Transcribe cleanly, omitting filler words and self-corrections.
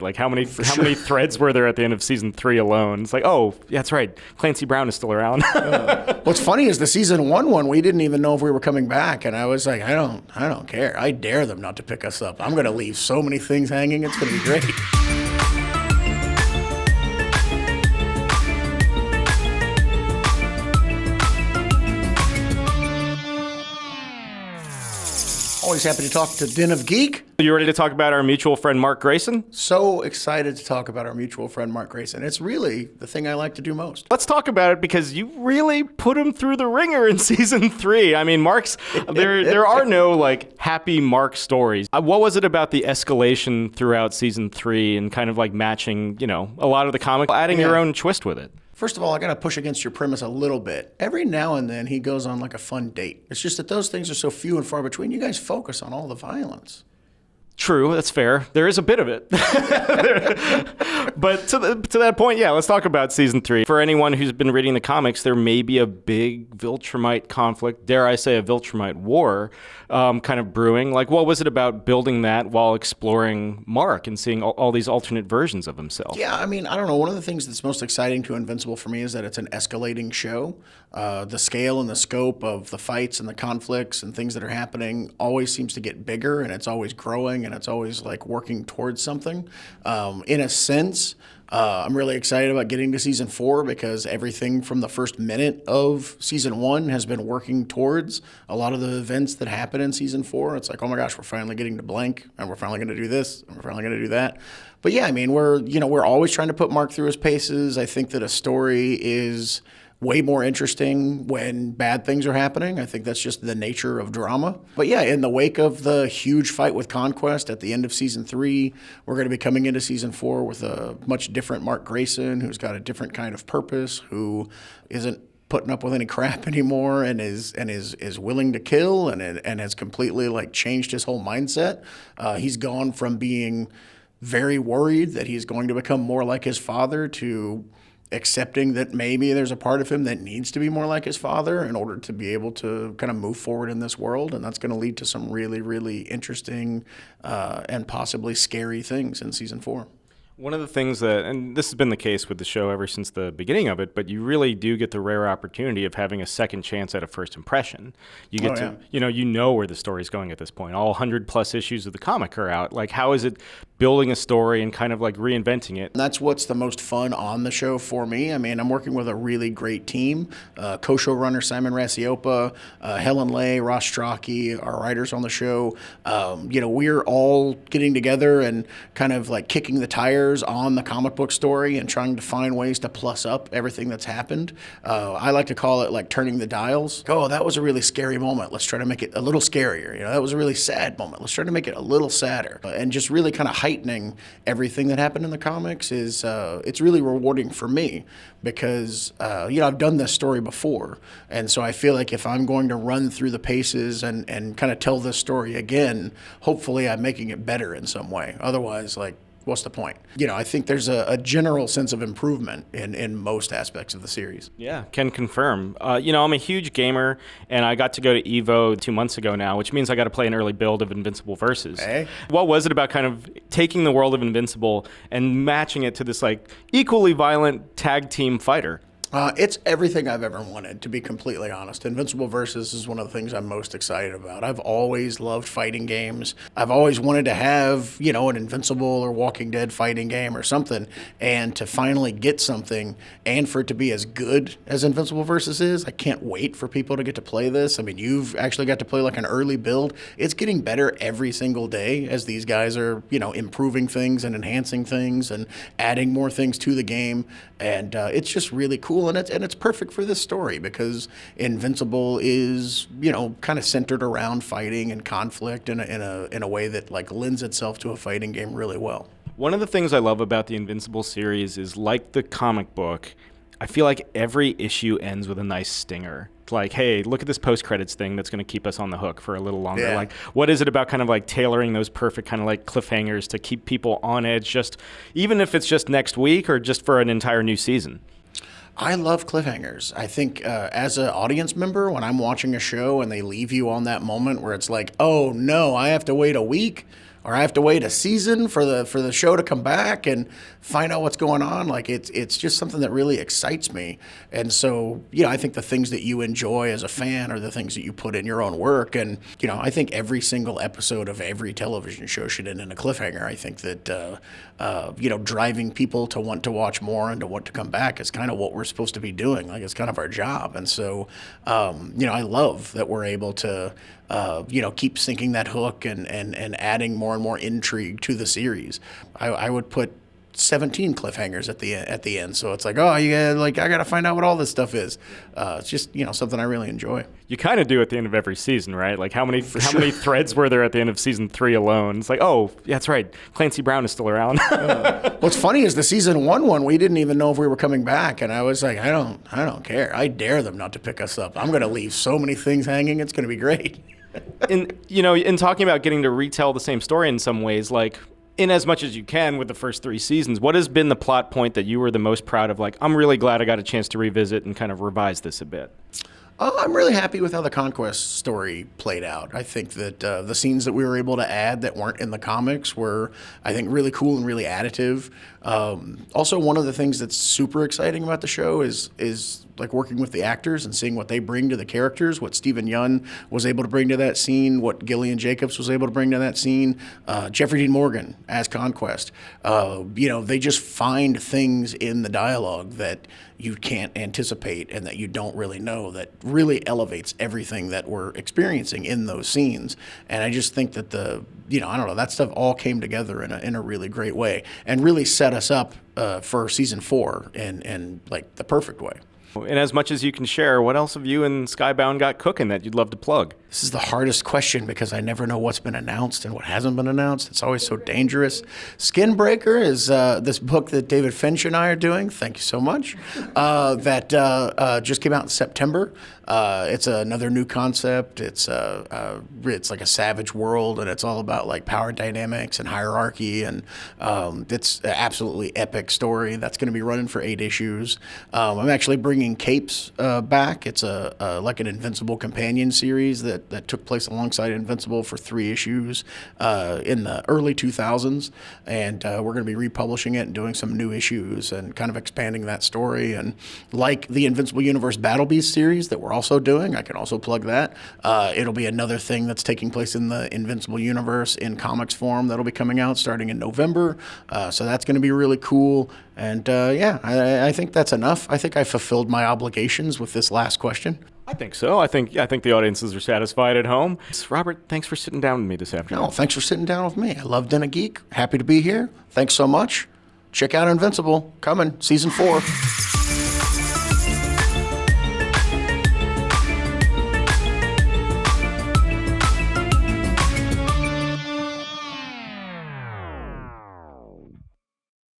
Like how many threads were there at the end of season 3 alone? It's like, oh, yeah, that's right. Clancy Brown is still around. What's funny is the season 1 one, we didn't even know if we were coming back, and I was like, I don't care. I dare them not to pick us up. I'm going to leave so many things hanging. It's going to be great. Always happy to talk to Den of Geek. You ready to talk about our mutual friend Mark Grayson? So excited to talk about our mutual friend Mark Grayson. It's really the thing I like to do most. Let's talk about it because you really put him through the ringer in season 3. I mean, there are no like happy Mark stories. What was it about the escalation throughout season 3 and kind of like matching, a lot of the comic, adding your own twist with it? First of all, I got to push against your premise a little bit. Every now and then he goes on like a fun date. It's just that those things are so few and far between. You guys focus on all the violence. True, that's fair. There is a bit of it. But to that point, yeah, let's talk about season 3. For anyone who's been reading the comics, there may be a big Viltrumite conflict, dare I say a Viltrumite war, kind of brewing. Like, what was it about building that while exploring Mark and seeing all these alternate versions of himself? Yeah, I mean, I don't know. One of the things that's most exciting to Invincible for me is that it's an escalating show. The scale and the scope of the fights and the conflicts and things that are happening always seems to get bigger, and it's always growing, and it's always like working towards something. In a sense, I'm really excited about getting to season 4 because everything from the first minute of season 1 has been working towards a lot of the events that happen in season 4. It's like, oh my gosh, we're finally getting to blank, and we're finally going to do this, and we're finally going to do that. But yeah, I mean, we're always trying to put Mark through his paces. I think that a story is way more interesting when bad things are happening. I think that's just the nature of drama. But yeah, in the wake of the huge fight with Conquest at the end of season 3, we're going to be coming into season 4 with a much different Mark Grayson, who's got a different kind of purpose, who isn't putting up with any crap anymore and is willing to kill and has completely like changed his whole mindset. He's gone from being very worried that he's going to become more like his father to accepting that maybe there's a part of him that needs to be more like his father in order to be able to kind of move forward in this world. And that's going to lead to some really, really interesting and possibly scary things in season 4. One of the things that, and this has been the case with the show ever since the beginning of it, but you really do get the rare opportunity of having a second chance at a first impression. You get to, you know where the story's going at this point. All 100+ issues of the comic are out. Like, how is it building a story and kind of like reinventing it? And that's what's the most fun on the show for me. I mean, I'm working with a really great team. Co-showrunner Simon Rasiopa, Helen Lay, Ross Strachey, our writers on the show. We're all getting together and kind of like kicking the tires on the comic book story and trying to find ways to plus up everything that's happened. I like to call it like turning the dials. Oh, that was a really scary moment. Let's try to make it a little scarier. That was a really sad moment. Let's try to make it a little sadder. And just really kind of heightening everything that happened in the comics is it's really rewarding for me because I've done this story before, and so I feel like if I'm going to run through the paces and kind of tell this story again, hopefully I'm making it better in some way. Otherwise, like, what's the point? I think there's a general sense of improvement in most aspects of the series. Yeah, can confirm. I'm a huge gamer, and I got to go to EVO 2 months ago now, which means I got to play an early build of Invincible Versus. Hey. What was it about kind of taking the world of Invincible and matching it to this like equally violent tag team fighter? It's everything I've ever wanted, to be completely honest. Invincible Versus is one of the things I'm most excited about. I've always loved fighting games. I've always wanted to have, an Invincible or Walking Dead fighting game or something, and to finally get something and for it to be as good as Invincible Versus is, I can't wait for people to get to play this. I mean, you've actually got to play like an early build. It's getting better every single day as these guys are, improving things and enhancing things and adding more things to the game, and it's just really cool. And it's perfect for this story because Invincible is, kind of centered around fighting and conflict in a way that like lends itself to a fighting game really well. One of the things I love about the Invincible series is, like the comic book, I feel like every issue ends with a nice stinger. Like, hey, look at this post-credits thing that's going to keep us on the hook for a little longer. Yeah. Like, what is it about kind of like tailoring those perfect kind of like cliffhangers to keep people on edge, just even if it's just next week or just for an entire new season? I love cliffhangers. I think as an audience member, when I'm watching a show and they leave you on that moment where it's like, oh no, I have to wait a week or I have to wait a season for the show to come back and find out what's going on. Like it's just something that really excites me. And so, I think the things that you enjoy as a fan are the things that you put in your own work. And, I think every single episode of every television show should end in a cliffhanger. I think that, driving people to want to watch more and to want to come back is kind of what we're supposed to be doing. Like, it's kind of our job. And so, I love that we're able to, keep sinking that hook and adding more and more intrigue to the series. I would put 17 cliffhangers at the end. So it's like, oh, I got to find out what all this stuff is. It's just, something I really enjoy. You kind of do at the end of every season, right? Like how many threads were there at the end of season 3 alone? It's like, oh, yeah, that's right. Clancy Brown is still around. What's funny is the season 1 one, we didn't even know if we were coming back. And I was like, I don't care. I dare them not to pick us up. I'm going to leave so many things hanging. It's going to be great. In talking about getting to retell the same story in some ways, like, in as much as you can with the first 3 seasons, what has been the plot point that you were the most proud of? Like, I'm really glad I got a chance to revisit and kind of revise this a bit. I'm really happy with how the conquest story played out. I think that the scenes that we were able to add that weren't in the comics were, I think, really cool and really additive. Also, one of the things that's super exciting about the show is like working with the actors and seeing what they bring to the characters, what Stephen Yun was able to bring to that scene, what Gillian Jacobs was able to bring to that scene, Jeffrey Dean Morgan as Conquest. They just find things in the dialogue that you can't anticipate and that you don't really know that really elevates everything that we're experiencing in those scenes. And I just think that that stuff all came together in a really great way and really set us up for season 4 in like the perfect way. And as much as you can share, what else have you and Skybound got cooking that you'd love to plug? This is the hardest question because I never know what's been announced and what hasn't been announced. It's always so dangerous. Skinbreaker is this book that David Finch and I are doing. Thank you so much. That just came out in September. It's another new concept. It's like a savage world, and it's all about like power dynamics and hierarchy, and it's an absolutely epic story that's going to be running for 8 issues. I'm actually bringing Capes back. It's like an Invincible companion series that took place alongside Invincible for 3 issues in the early 2000s, and we're going to be republishing it and doing some new issues and kind of expanding that story. And like the Invincible Universe Battle Beast series that we're also doing, I can also plug that. It'll be another thing that's taking place in the Invincible Universe in comics form that'll be coming out starting in November. So that's going to be really cool. And I think that's enough. I think I fulfilled my obligations with this last question. I think so. I think the audiences are satisfied at home. Robert, thanks for sitting down with me this afternoon. No, thanks for sitting down with me. I love Den of Geek. Happy to be here. Thanks so much. Check out Invincible. Coming, season 4.